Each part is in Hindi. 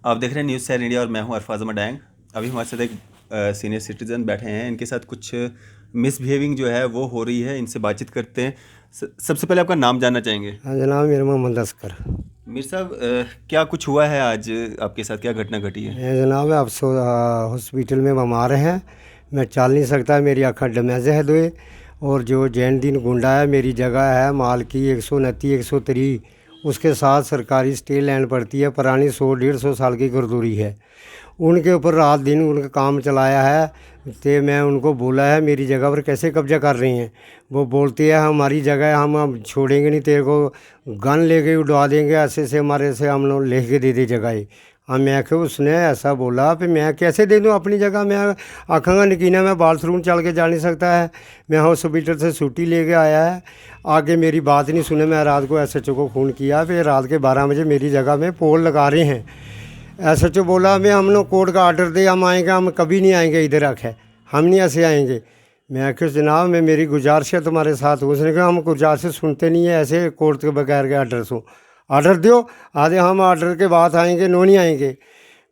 आप देख रहे हैं न्यूज़ सैर इंडिया और मैं हूं अरफाज अहमद डैंग। अभी हमारे साथ एक सीनियर सिटीज़न बैठे हैं, इनके साथ कुछ मिसबिहेविंग जो है वो हो रही है, इनसे बातचीत करते हैं। सबसे पहले आपका नाम जानना चाहेंगे। हाँ जनाब, मेरा मोहम्मद असकर। मीर साहब, क्या कुछ हुआ है आज आपके साथ, क्या घटना घटी है? जनाब आप हॉस्पिटल में बीमार हैं, मैं चल नहीं सकता, मेरी आँखें डैमेज है दोए। और जो जैन दिन गुंडा है, मेरी जगह है माल की 129 103, उसके साथ सरकारी स्टे लैंड पड़ती है, पुरानी 100 150 साल की गर्दूरी है। उनके ऊपर रात दिन उनका काम चलाया है, तो मैं उनको बोला है मेरी जगह पर कैसे कब्जा कर रही हैं। वो बोलती है हमारी जगह है, हम अब छोड़ेंगे नहीं, तेरे को गन लेके उड़वा देंगे, ऐसे से हमारे से हम लोग लेके दे दे जगह। हाँ, मैं कि उसने ऐसा बोला फिर मैं कैसे दे दूँ अपनी जगह। मैं आखूँगा नकीना मैं बाथरूम चल के जा नहीं सकता है। मैं हॉस्पिटल से छुट्टी लेके आया है, आगे मेरी बात नहीं सुने। मैं रात को SHO को फ़ोन किया, फिर रात के 12 बजे मेरी जगह में पोल लगा रहे हैं। SHO बोला मैं हम लोग कोर्ट का आर्डर दे, हम आएँगे, हम कभी नहीं आएँगे इधर रखे, हम नहीं ऐसे आएँगे। मैं कि जनाब मैं मेरी गुजारिश है तुम्हारे साथ। उसने कहा हम गुजारिश सुनते नहीं है ऐसे कोर्ट के बगैर के आर्डर से, आर्डर दो। आधे हम आर्डर के बाद आएंगे, नो नहीं आएंगे।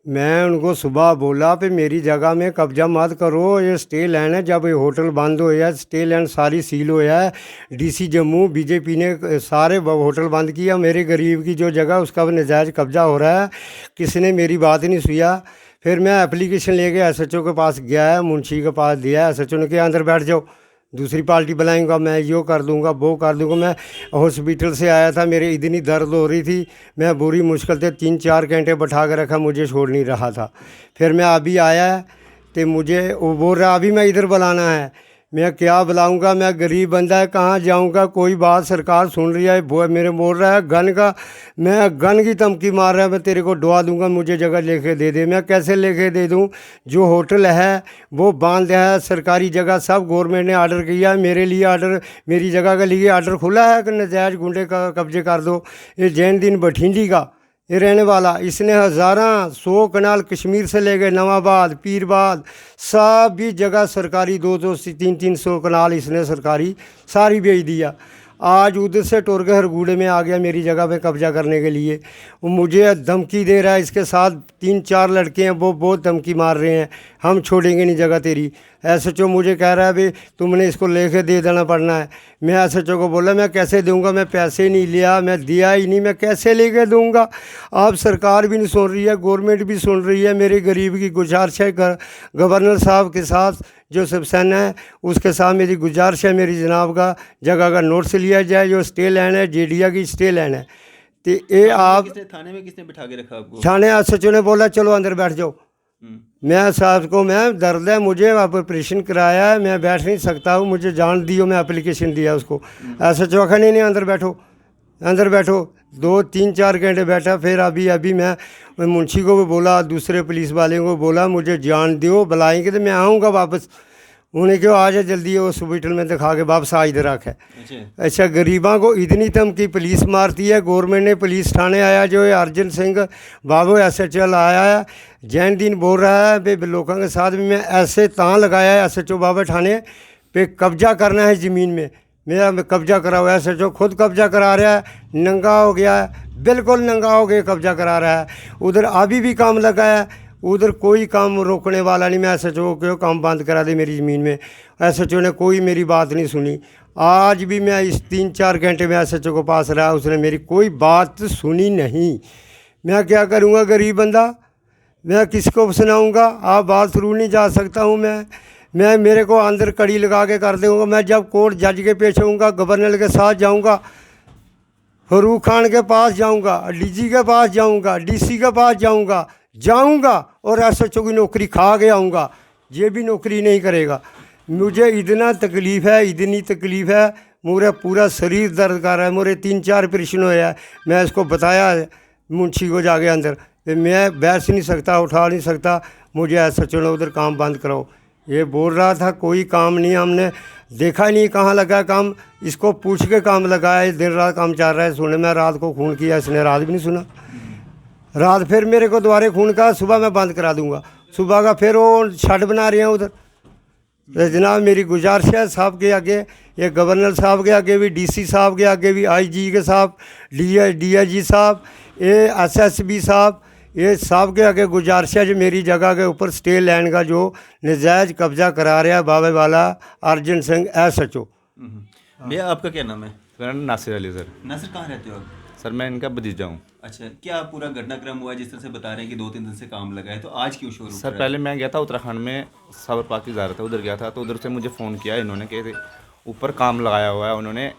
मैं उनको सुबह बोला फिर मेरी जगह में कब्जा मत करो, ये स्टे लैंड है। जब ये होटल बंद होया, स्टे लैंड सारी सील होया है, DC जम्मू BJP ने सारे होटल बंद किया। मेरे गरीब की जो जगह उसका नजायज़ कब्जा हो रहा है, किसी ने मेरी बात नहीं सुना। फिर मैं एप्लीकेशन लेके SHO के पास गया है, मुंशी के पास दिया। SHO ने कहा अंदर बैठ जाओ, दूसरी पार्टी बुलाएंगा, मैं यो कर दूंगा वो कर दूंगा। मैं हॉस्पिटल से आया था, मेरे इतनी दर्द हो रही थी, मैं बुरी मुश्किल से 3-4 घंटे बैठा कर रखा, मुझे छोड़ नहीं रहा था। फिर मैं अभी आया तो मुझे वो बोल रहा अभी मैं इधर बुलाना है। मैं क्या बुलाऊंगा, मैं गरीब बंदा है, कहाँ जाऊंगा। कोई बात सरकार सुन रही है, वो मेरे बोल रहा है गन का, मैं गन की धमकी मार रहा है, मैं तेरे को डुबा दूंगा, मुझे जगह लेके दे दे। मैं कैसे लेके दे दूं? जो होटल है वो बांध है, सरकारी जगह सब गवर्नमेंट ने आर्डर किया है मेरे लिए। आर्डर मेरी जगह के लिए आर्डर खुला है कि नजायज़ गुंडे का कब्जे कर दो। ये जैन दिन बठिंडी का ये रहने वाला, इसने हज़ारा 100 कनाल कश्मीर से ले गए, नवाबाद पीरबाद सब भी जगह सरकारी 200 से 300 कनाल इसने सरकारी सारी बेच दिया। आज उधर से टुर के हरगूड़े में आ गया मेरी जगह पे कब्जा करने के लिए। वो मुझे धमकी दे रहा है, इसके साथ 3-4 लड़के हैं, वो बहुत धमकी मार रहे हैं, हम छोड़ेंगे नहीं जगह तेरी। SHO मुझे कह रहा है भाई तुमने इसको लेके दे देना पड़ना है। मैं SHO को बोला मैं कैसे दूंगा, मैं पैसे नहीं लिया, मैं दिया ही नहीं, मैं कैसे लेके दूंगा। अब सरकार भी नहीं सुन रही है, गवर्नमेंट भी सुन रही है। मेरे गरीब की गुजारिश है, गवर्नर साहब के साथ जो सबसेना है उसके साथ मेरी गुजारिश है, मेरी जनाब का जगह का नोट्स लिया जाए। जो स्टे लैंड है JDA की स्टे लैंड है, तो ये आप थाने में किसने बिठा के रखा आपको? थाने SHO ने बोला चलो अंदर बैठ जाओ। मैं साहब को मैं दर्द है, मुझे आप ऑपरेशन कराया है, मैं बैठ नहीं सकता हूँ, मुझे जान दियो। मैं एप्लीकेशन दिया उसको, SHO आखा नहीं अंदर बैठो, अंदर बैठो। 2-3-4 घंटे बैठा। फिर अभी मैं मुंशी को भी बोला, दूसरे पुलिस वाले को बोला मुझे जान दो, बुलाएंगे तो मैं आऊँगा वापस। उन्हें क्यों आ जाए जल्दी, वो हॉस्पिटल में दिखा के वापस आ इधर रखा है। अच्छा, गरीबों को इतनी धमकी पुलिस मारती है। गवर्नमेंट ने पुलिस थाने आया, जो अर्जन सिंह बाबू SHO आया है, जैन दिन बोल रहा है भाई लोगों के साथ भी मैं ऐसे तां लगाया है SHO बाबा थाने पे कब्जा करना है ज़मीन में। मेरा कब्जा करा हुआ है, SHO खुद कब्जा करा रहा है, नंगा हो गया है, बिल्कुल नंगा हो गया कब्जा करा रहा है। उधर अभी भी काम लगा है, उधर कोई काम रोकने वाला नहीं। मैं SHO को काम बंद करा दे मेरी ज़मीन में, SHO ने कोई मेरी बात नहीं सुनी। आज भी मैं इस 3-4 घंटे में SHO को पास रहा, उसने मेरी कोई बात सुनी नहीं। मैं क्या करूँगा, गरीब बंदा, मैं किसको सुनाऊँगा? आप बात थ्रू नहीं जा सकता हूँ मैं मेरे को अंदर कड़ी लगा के कर दूँगा। मैं जब कोर्ट जज के पेश होऊंगा, गवर्नर के साथ जाऊँगा, फरूक खान के पास जाऊँगा, DG के पास जाऊँगा, DC के पास जाऊँगा और SHO की नौकरी खा के आऊँगा। ये भी नौकरी नहीं करेगा। मुझे इतना तकलीफ़ है, इतनी तकलीफ़ है, मेरा पूरा शरीर दर्द कर रहा है, मेरे 3-4 ऑपरेशन होया है। मैं इसको बताया मुंशी को जाके अंदर, मैं बैठ नहीं सकता, उठा नहीं सकता, मुझे SHO ने उधर काम बंद कराओ। ये बोल रहा था कोई काम नहीं, हमने देखा ही नहीं कहाँ लगा काम, इसको पूछ के काम लगाया। दिन रात काम चल रहा है। सुने मैं रात को खून किया, इसने रात भी नहीं सुना। रात फिर मेरे को दोबारे खून का, सुबह मैं बंद करा दूंगा। सुबह का फिर वो शड बना रहे हैं उधर। तो जनाब मेरी गुजारिश है साहब के आगे, ये गवर्नर साहब के आगे भी, DC साहब के आगे भी, IG के साहब, DIG साहब, ये SSB साहब, ये साहब के आगे गुजारिश है जो मेरी जगह के ऊपर स्टे लैंड का जो नजायज कब्जा करा रहा है बाबे वाला अर्जन सिंह SHO। भैया आपका क्या नाम है? मेरा नाम नासिर अली सर। नासिर, कहाँ रहते हो आप? सर मैं इनका भतीजा हूँ। अच्छा, क्या पूरा घटनाक्रम हुआ जिस तरह से बता रहे हैं कि 2-3 दिन से काम लगा है, तो आज क्यों शोर सर पहले मैं गया था उत्तराखंड में, साबर पार्क जा रहा था, उधर गया था तो उधर से मुझे फ़ोन किया इन्होंने कि ऊपर काम लगाया हुआ है उन्होंने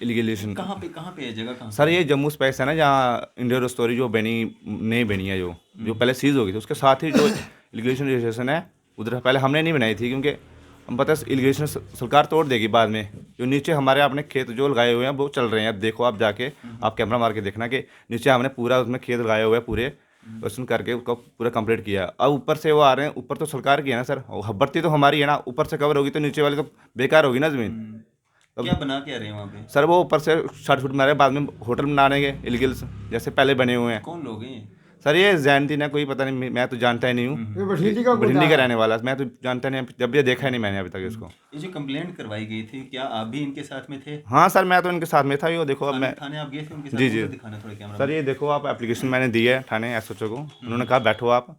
इलीगेलेशन। कहाँ पे है जगह, कहाँ? सर ये जम्मू स्पेस है ना, जहाँ इंडियन स्टोरी जो बनी नई बनी है जो पहले सीज हो गई थी, उसके साथ ही जो इलीगेशन रजिस्ट्रेशन है उधर पहले हमने नहीं बनाई थी, क्योंकि हम पता है इलीगेशन सरकार तोड़ देगी बाद में। जो नीचे हमारे अपने खेत जो लगाए हुए हैं वो चल रहे हैं, अब देखो आप जाके आप कैमरा मार के देखना कि नीचे हमने पूरा उसमें खेत लगाए हुए हैं पूरे क्वेश्चन करके उसको पूरा कंप्लीट किया। अब ऊपर से वो आ रहे हैं, ऊपर तो सरकार की है ना सर, भर्ती तो हमारी है ना, ऊपर से कवर होगी तो नीचे वाली तो बेकार होगी ना ज़मीन। क्या बना के आ रहे हैं वहाँ पे? सर वो ऊपर से 60 फुट मारे, बाद में होटल बना देंगे इलीगल्स जैसे पहले बने हुए हैं। कौन लोग हैं? सर ये जैनदीन है, कोई पता नहीं, मैं तो जानता ही नहीं हूँ। बठिंडी का रहने वाला, मैं तो जानता नहीं, जब भी देखा ही नहीं मैंने अभी तक इसको। ये जो कंप्लेंट करवाई गई थी, क्या आप भी इनके साथ में थे? हाँ सर मैं तो इनके साथ में था। ये देखो अब मैं थाने आप गए थे उनके साथ? जी जी दिखाना थोड़ा कैमरा। सर ये देखो आप एप्लीकेशन मैंने दी है थाने SHO को, उन्होंने कहा बैठो आप,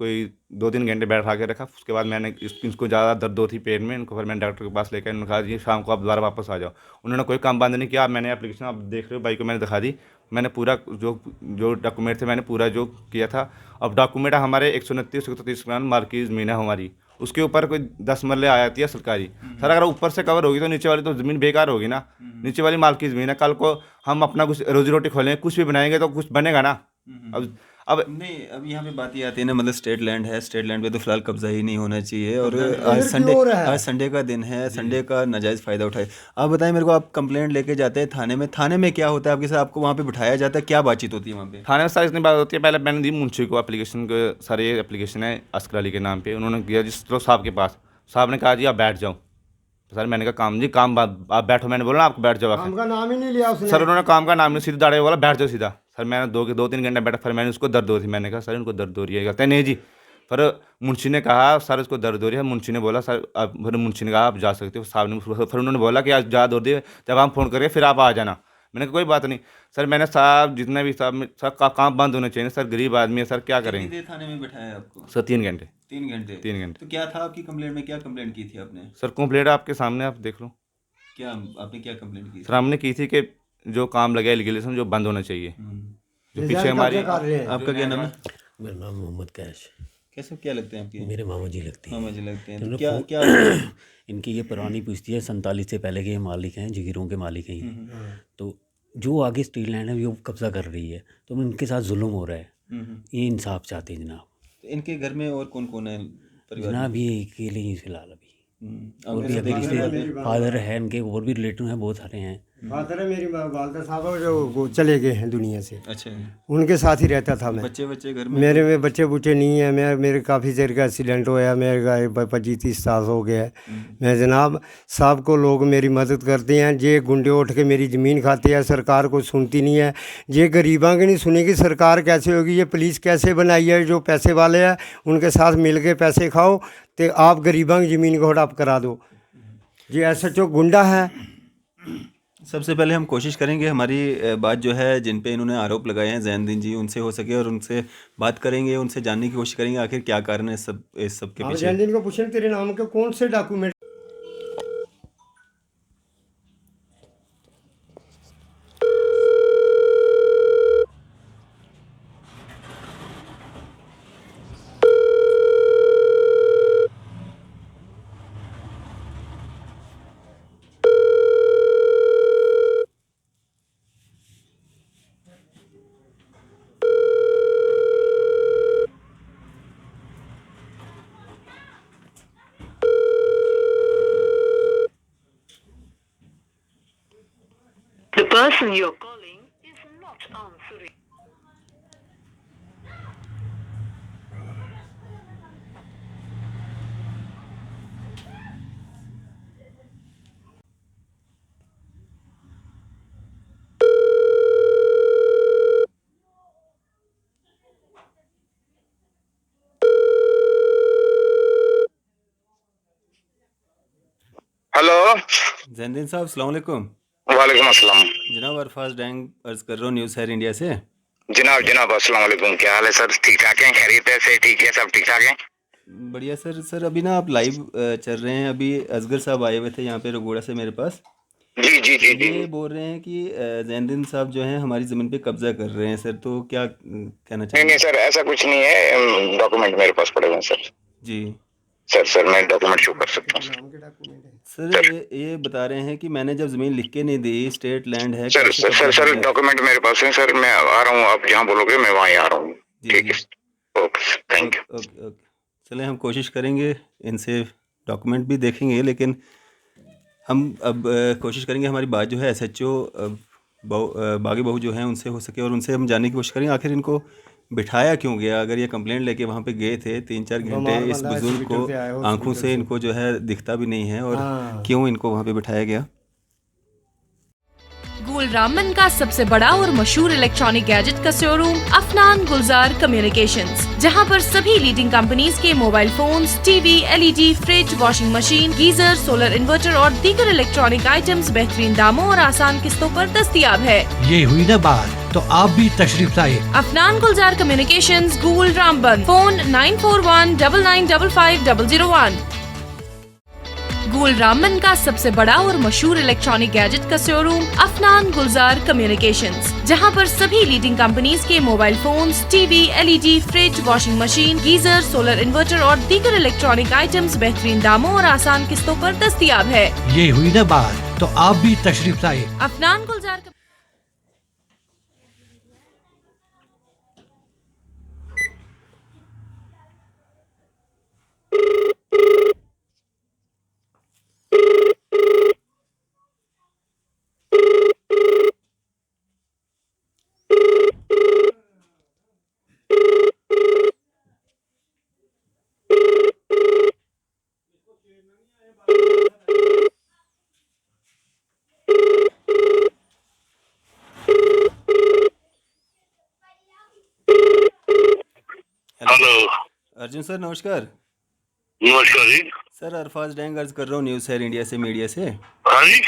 कोई 2-3 घंटे बैठा के रखा। उसके बाद मैंने इसको ज़्यादा दर्द हो थी पेट में, इनको फिर मैंने डॉक्टर के पास लेकर, उन्होंने कहा जी शाम को आप दोबारा वापस आ जाओ। उन्होंने कोई काम बंद नहीं किया। मैंने एप्लीकेशन आप देख रहे हो, भाई को मैंने दिखा दी, मैंने पूरा जो डॉक्यूमेंट थे मैंने पूरा जो किया था। अब डॉक्यूमेंट हमारे 129-133 ग्राम मार्की ज़मीन है हमारी, उसके ऊपर कोई 10 मरले आ जाती है सरकारी। सर अगर ऊपर से कवर होगी तो नीचे वाली तो ज़मीन बेकार होगी ना। नीचे वाली माल की ज़मीन है, कल को हम अपना कुछ रोजी रोटी खोलें, कुछ भी बनाएंगे तो कुछ बनेगा ना। अब नहीं, अब यहाँ पे बात ये आती है ना, मतलब स्टेट लैंड है, स्टेट लैंड पे तो फिलहाल कब्जा ही नहीं होना चाहिए। और आज संडे का दिन है, संडे का नाजायज़ फ़ायदा उठाए। आप बताएं मेरे को, आप कंप्लेंट लेके जाते हैं थाने में, थाने में क्या होता है आपके साथ? आपको वहाँ पे बिठाया जाता है, क्या बातचीत होती है वहाँ पे? थाने में सर इतनी बात होती है, पहले मैंने दी मुंशी को एप्लीकेशन को, सर ये एप्लीकेशन है अस्कर अली के नाम पे, उन्होंने किया रजिस्टर साहब के पास। साहब ने कहा जी आप बैठ जाओ। सर मैंने कहा काम जी काम आप बैठो, मैंने बोला ना आपको बैठ जाओ। काम का नाम ही नहीं लिया उसने। सर उन्होंने काम का नाम नहीं, सीधा दाड़े बोला बैठ जाओ सीधा। सर मैंने 2-3 घंटे बैठा, फिर मैंने उसको दर्द हो रही थी, मैंने कहा सर इनको दर्द हो रही है, कहते नहीं जी। फिर मुंशी ने कहा सर इसको दर्द हो रही है, मुंशी ने बोला सर आप, फिर मुंशी ने कहा आप जा सकते हो। साहब ने फिर उन्होंने बोला कि आज ज़्यादा हो रही है, जब हम फ़ोन करेंगे फिर आप आ जाना। मैंने कहा कोई बात नहीं सर। मैंने साहब जितने भी साहब सर का काम बंद होने चाहिए सर, गरीब आदमी है सर, क्या करेंगे। कितनी देर थाने में बिठाया आपको? सर 3 घंटे। 3 घंटे? 3 घंटे। तो क्या था आपकी कंप्लेंट में, क्या कंप्लेंट की थी आपने? सर कंप्लेंट आपके सामने आप देख लो। क्या आपने क्या कंप्लेंट की? सर हमने की थी कि जो काम लगा इलीगेलेशन जो बंद होना चाहिए, जो पीछे हमारी। आपका क्या नाम है? मेरा नाम मोहम्मद कैश। कैसे, क्या लगते हैं आपके? मेरे मामा जी लगते हैं। मामा जी लगते हैं। तो इन्होंने क्या फो- क्या इनकी ये पुरानी पुश्ती है, 47 से पहले के ये मालिक हैं, जगीरों के मालिक हैं ये। तो जो आगे स्टील लैंड है वो कब्जा कर रही है, तो इनके साथ जुल्म हो रहा है। ये इंसाफ चाहते हैं जनाब। तो इनके घर में और कौन कौन है परिवार? जनाब ये अकेले ही फिलहाल अभी, और आपने भी अभी देखी रिश्ते फादर है इनके, और भी रिलेटिव हैं, बहुत सारे हैं। फादर है मेरी वालदा साहब जो वो चले गए हैं दुनिया से, अच्छा, उनके साथ ही रहता था मैं। बच्चे घर में? मेरे में बच्चे बुच्चे नहीं हैं। मेरे काफ़ी देर का एक्सीडेंट होया, मेरे का 25-30 साल हो गया है। मैं जनाब साहब को लोग मेरी मदद करते हैं, ये गुंडे उठ के मेरी ज़मीन खाते हैं, सरकार को सुनती नहीं है। ये गरीबां की नहीं सुनेगी सरकार कैसे होगी? ये पुलिस कैसे बनाई है? जो पैसे वाले हैं उनके साथ मिल के पैसे खाओ तो आप गरीबां की ज़मीन को हड़प करा दो। ये SHO गुंडा है। सबसे पहले हम कोशिश करेंगे हमारी बात जो है जिन पे इन्होंने आरोप लगाए हैं जैनुद्दीन जी, उनसे हो सके और उनसे बात करेंगे, उनसे जानने की कोशिश करेंगे आखिर क्या कारण है इस सब के आप पीछे। जैनुद्दीन को पूछें तेरे नाम के कौन से document. The person you're calling is not answering. Hello. Zainuddin साहब, अस्सलाम वालेकुम। वालेकुम अस्सलाम। जनाब अरफाज डैंग अर्ज़ कर रहा हूँ न्यूज़ शहर इंडिया से। जनाब जनाब अस्सलाम वालेकुम, क्या हाल है सर? ठीक ठाक हैं? खैरियत है? से ठीक है? सब ठीक ठाक हैं? बढ़िया सर। सर अभी ना आप लाइव चल रहे हैं। अभी असगर साहब आए हुए थे यहाँ पे रगोड़ा से मेरे पास। जी जी जी जी। ये बोल रहे हैं कि जैनुद्दीन साहब जो हैं हमारी ज़मीन पे कब्जा कर रहे हैं सर। तो क्या कहना नहीं चाहेंगे? नहीं सर, ऐसा कुछ नहीं है। डॉक्यूमेंट मेरे पास पड़े हुए हैं सर। जी सर मैं डॉक्यूमेंट शो कर सकता हूँ सर, सर। ये बता रहे हैं कि मैंने जब ज़मीन लिख के नहीं दी, स्टेट लैंड है, सर कैसे सर कब्जा सर, हो सर गया? डॉक्यूमेंट मेरे पास है सर। मैं आ रहा हूँ, आप जहाँ बोलोगे मैं वहीं आ रहा हूँ। जी ठीक जी। है, okay thank you. Okay okay okay. चलें, हम कोशिश करेंगे इनसे डॉक्यूमेंट भी देखेंगे, लेकिन हम अब कोशिश करेंगे हमारी बात जो है एसएचओ बागी बहू जो हैं उनसे हो सके, और उनसे हम जानने की कोशिश करेंगे आखिर इनको बिठाया क्यों गया। अगर ये कंप्लेंट लेके वहाँ पे गए थे 3-4 घंटे, बीमार इस बंदा है, बुज़ुर्ग को हॉस्पिटल से आया, आंखों हॉस्पिटल से से। इनको जो है दिखता भी नहीं है, और हाँ। क्यों इनको वहाँ पे बिठाया गया? गुलरामन का सबसे बड़ा और मशहूर इलेक्ट्रॉनिक गैजेट का शोरूम अफनान गुलजार कम्युनिकेशंस, जहां पर सभी लीडिंग कंपनीज के mobile phones, TV, LED, fridge, washing machine, geyser, solar inverter और दीगर इलेक्ट्रॉनिक आइटम्स बेहतरीन दामों और आसान किस्तों पर दस्तयाब है। ये हुई ना बात, तो आप भी तशरीफ लाए। अफनान गुलजार कम्युनिकेशंस, गुल रामबन, फोन 9419995001। गुल रामन का सबसे बड़ा और मशहूर इलेक्ट्रॉनिक गैजेट का शोरूम अफनान गुलजार कम्युनिकेशंस, जहां पर सभी लीडिंग कंपनीज के mobile phones, TV, LED, fridge, washing machine, geyser, solar inverter और दीगर इलेक्ट्रॉनिक आइटम्स बेहतरीन दामों और आसान किस्तों पर दस्तयाब है। ये हुई ना बात, तो आप भी तशरीफ लाए। अफनान गुलजार हेलो, अर्जुन सर नमस्कार। नमस्कार जी। सर अरफाज डैंग अर्ज कर रहा हूँ न्यूज़ शहर इंडिया से, मीडिया से। हाँ जी,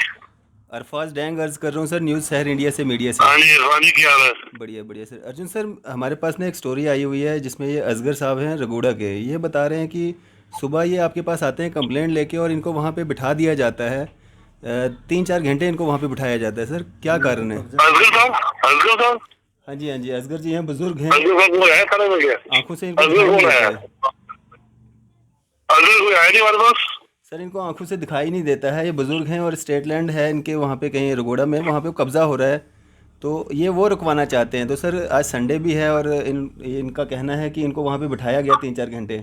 अरफाज डैंग अर्ज कर रहा हूँ सर, न्यूज़ शहर इंडिया से, मीडिया से। हाँ जी इरफान जी, क्या हाल है? बढ़िया बढ़िया सर। अर्जुन सर, हमारे पास ना एक स्टोरी आई हुई है जिसमें ये असगर साहब हैं रगोड़ा के। ये बता रहे हैं कि सुबह ये आपके पास आते हैं कंप्लेंट लेके, और इनको वहाँ पे बिठा दिया जाता है। 3-4 घंटे इनको वहाँ पे बिठाया जाता है। सर क्या कारण है? असगर साहब, असगर साहब, हाँ जी हाँ जी, असगर जी हैं, बुजुर्ग हैं, असगर साहब कोई आया खड़े हो गया? आंखों से इनको असगर दिखाई नहीं कौन देता आया? है। असगर कोई आया नहीं हमारे पास। सर इनको आंखों से दिखाई नहीं देता है। ये बुजुर्ग हैं और स्टेट लैंड है इनके वहाँ पे कहीं रगोड़ा में, वहाँ पे कब्ज़ा हो रहा है, तो ये वो रुकवाना चाहते हैं। तो सर आज संडे भी है, और इनका कहना है कि इनको वहाँ पे बिठाया गया 3-4 घंटे।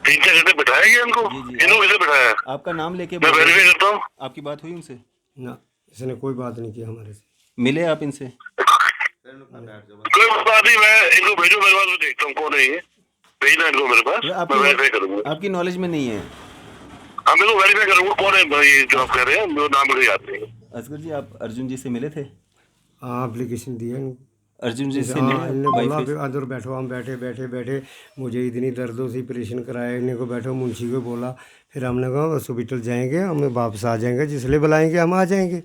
3-4 घंटे बिठाया गया इनको? जी जी। इनको किसे बिठाया? आपका नाम लेके मैं बोल रहे वेरीफाई थे। करता हूँ। आपकी बात हुई उनसे? ना, इसने कोई बात नहीं की हमारे से। मिले आप इनसे? कोई बात नहीं, मैं इनको भेजो मेरे पास, मैं देखता हूँ कौन है ये। भेजना इनको मेरे पास, मैं वेरीफाई करूँगा। आपकी नॉलेज में नहीं है? हाँ मैं तो वेरीफाई करूँगा कौन है भाई ये जो आप कह रहे हैं, मेरा नाम मुझे याद नहीं है। असगर जी, आप अर्जुन जी से मिले थे? हाँ, एप्लीकेशन दिया इनको। अर्जुन जी से हाँ, मिले? इन्होंने बोला वाइफ कि अंदर बैठो। हम बैठे बैठे बैठे मुझे इतनी दर्दों से ऑपरेशन कराया। इन्हें को बैठो, मुंशी को बोला। फिर हमने कहा हॉस्पिटल जाएंगे, हम वापस आ जाएंगे, जिसलिए बुलाएंगे हम आ जाएंगे।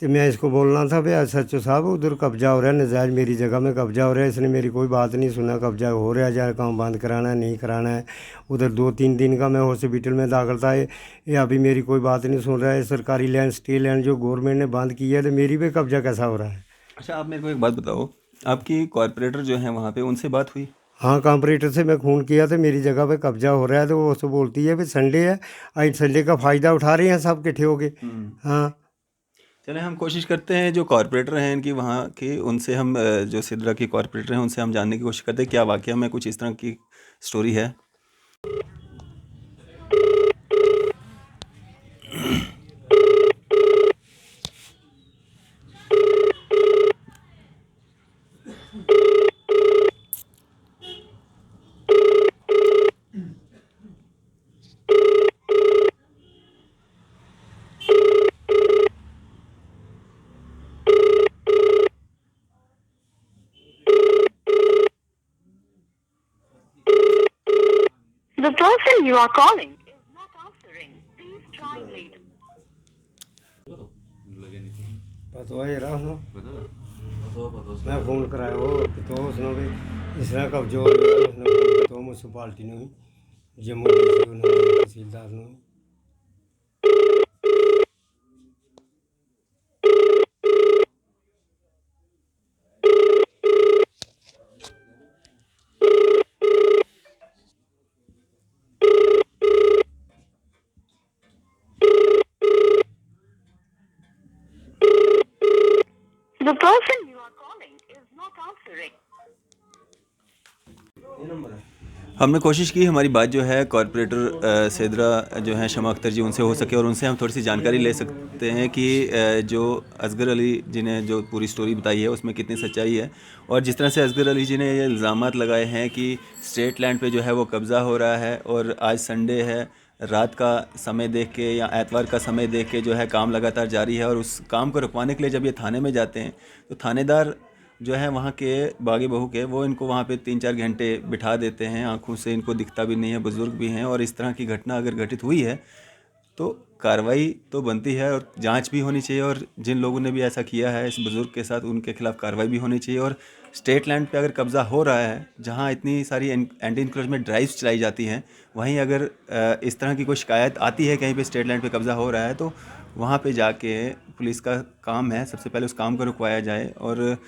तो मैं इसको बोलना था भाई सचो साहब उधर कब्जा हो रहा है, नजायज़ मेरी जगह में कब्जा हो रहा है। इसने मेरी कोई बात नहीं सुना। कब्जा हो रहा है, जाए काम बंद कराना है, नहीं कराना है। उधर 2-3 दिन का मैं हॉस्पिटल में दाखिल था। ये अभी मेरी कोई बात नहीं सुन रहा है। सरकारी लैंड, स्टेट लैंड जो गवर्नमेंट ने बंद की है, तो मेरी पे कब्जा कैसा हो रहा है? अच्छा, आप मेरे को एक बात बताओ, आपकी कॉरपोरेटर जो है वहाँ पे, उनसे बात हुई? हाँ, कॉम्परेटर से मैं फ़ोन किया तो मेरी जगह पे कब्जा हो रहा है। तो वो उसको बोलती है भाई संडे है, आज संडे का फ़ायदा उठा रहे हैं सब इकट्ठे हो के। हाँ, चलें, हम कोशिश करते हैं जो कॉरपोरेटर हैं इनकी वहाँ की, उनसे हम जो सिद्रा की कॉरपोरेटर हैं उनसे हम जानने की कोशिश करते हैं क्या वाकया में कुछ इस तरह की स्टोरी है। The person you are calling is not answering. Please try later. पता है रहा मैं फ़ोन कराया वो तो उसने भी इस तरह कब्जो उसने तो म्यूनसिपालिटी ने जम्मू तहसीलदार ने The person you are calling is not answering. हमने कोशिश की हमारी बात जो है कॉरपोरेटर सेदरा जो हैं शमा अख्तर जी उनसे हो सके और उनसे हम थोड़ी सी जानकारी ले सकते हैं कि जो असगर अली जी ने जो पूरी स्टोरी बताई है उसमें कितनी सच्चाई है। और जिस तरह से असगर अली जी ने ये इल्ज़ामात लगाए हैं कि स्टेट लैंड पे जो है वो कब्ज़ा हो रहा है और आज संडे है, रात का समय देख के या एतवार का समय देख के जो है काम लगातार जारी है और उस काम को रुकवाने के लिए जब ये थाने में जाते हैं तो थानेदार जो है वहाँ के बागी बहू के वो इनको वहाँ पे 3-4 घंटे बिठा देते हैं, आंखों से इनको दिखता भी नहीं है, बुज़ुर्ग भी हैं। और इस तरह की घटना अगर घटित हुई है तो कार्रवाई तो बनती है और जांच भी होनी चाहिए और जिन लोगों ने भी ऐसा किया है इस बुज़ुर्ग के साथ उनके खिलाफ़ कार्रवाई भी होनी चाहिए। और स्टेट लैंड पे अगर कब्ज़ा हो रहा है जहाँ इतनी सारी एंटी इंक्रोचमेंट ड्राइव्स चलाई जाती हैं, वहीं अगर इस तरह की कोई शिकायत आती है कहीं पे स्टेट लैंड पे कब्ज़ा हो रहा है तो वहाँ पे जाके पुलिस का काम है सबसे पहले उस काम को रुकवाया जाए और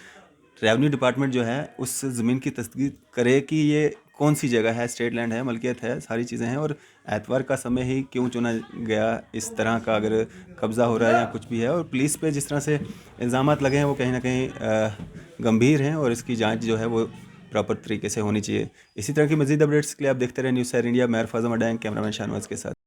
रेवेन्यू डिपार्टमेंट जो है उस ज़मीन की तस्दीक करे कि ये कौन सी जगह है, स्टेट लैंड है, मलकियत है, सारी चीज़ें हैं। और एतवार का समय ही क्यों चुना गया इस तरह का अगर कब्ज़ा हो रहा है या कुछ भी है। और पुलिस पे जिस तरह से इल्ज़ामात लगे हैं वो कहीं ना कहीं गंभीर हैं और इसकी जांच जो है वो प्रॉपर तरीके से होनी चाहिए। इसी तरह की मज़ीद अपडेट्स के लिए आप देखते रहे न्यूज़ सैर इंडिया। मैं अरफाज़ मडैंग, कैमरामैन शाहनवाज के साथ।